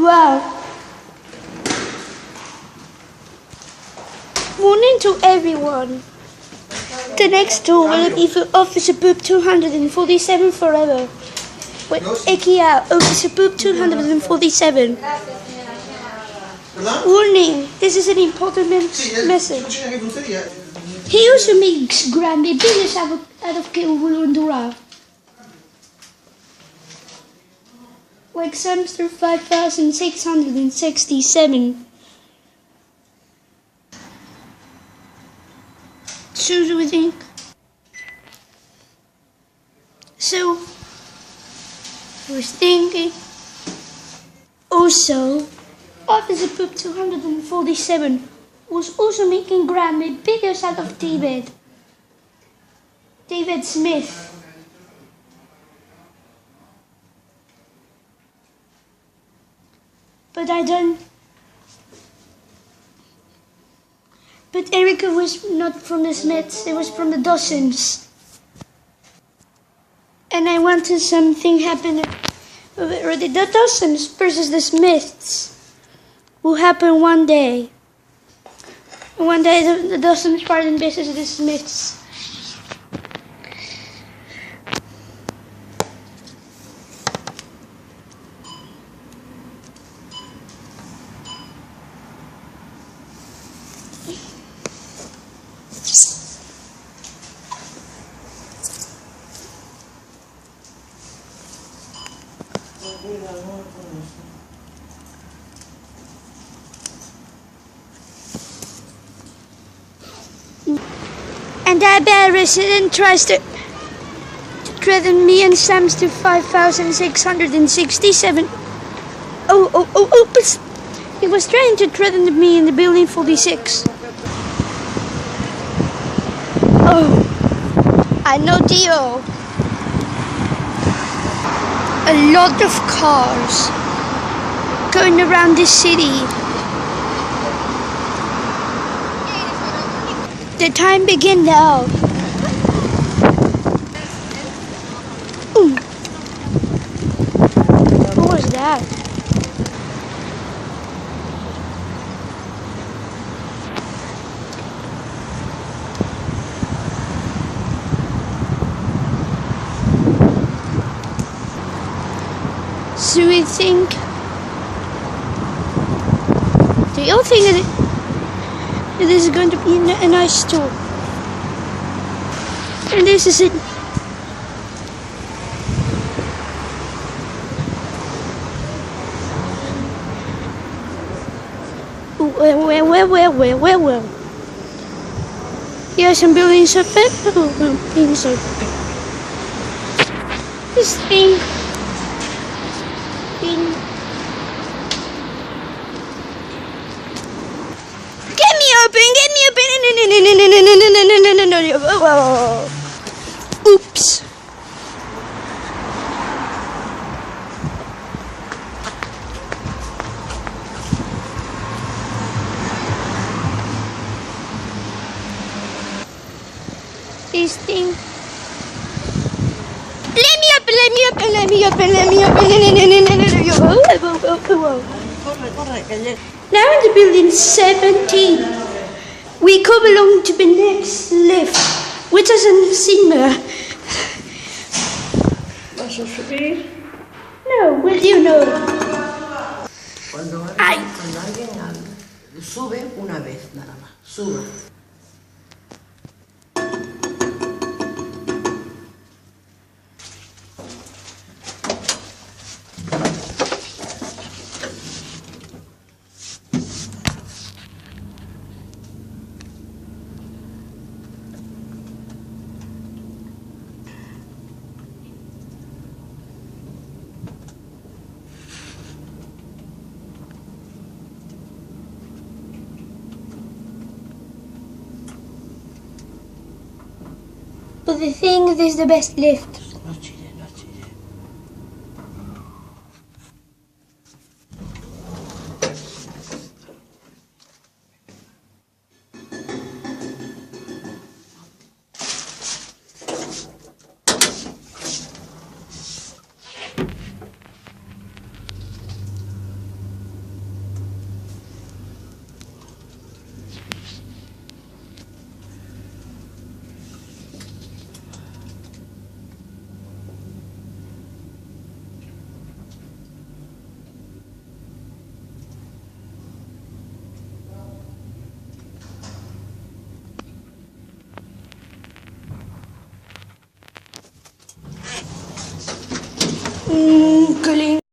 Wow. Warning to everyone. The next tour will be for Officer Poop 247 forever. With IKEA, Officer Poop 247. Warning, this is an important message. He also makes Granby biggest out of Kilwilundura. Like samster5667. So do we think? So I was thinking. Also, Officer Poop 247 was also making Granby biggest out of David Smith. But But Erica was not from the Smiths, it was from the Dawsons. And I wanted something happen, or the Dawsons versus the Smiths will happen one day. One day the Dawsons part in versus the Smiths. And that bad resident tries to threaten me and samster5667. Oops! He was trying to threaten me in the building 46. Oh, I know Dio. A lot of cars going around the city. The time begins now. Ooh. What was that? So we think. Do you think that this is going to be a nice tour? And this is it. Well. Yes, I'm building something. This thing. Get me open. Oops. This thing. Let me open. Now in the building 17. We come along to the next lift, which is in cinema. ¿Vas a subir? No, will you know? Cuando alguien sube una vez nada más, sube. But the thing is the best lift. No chille. galing.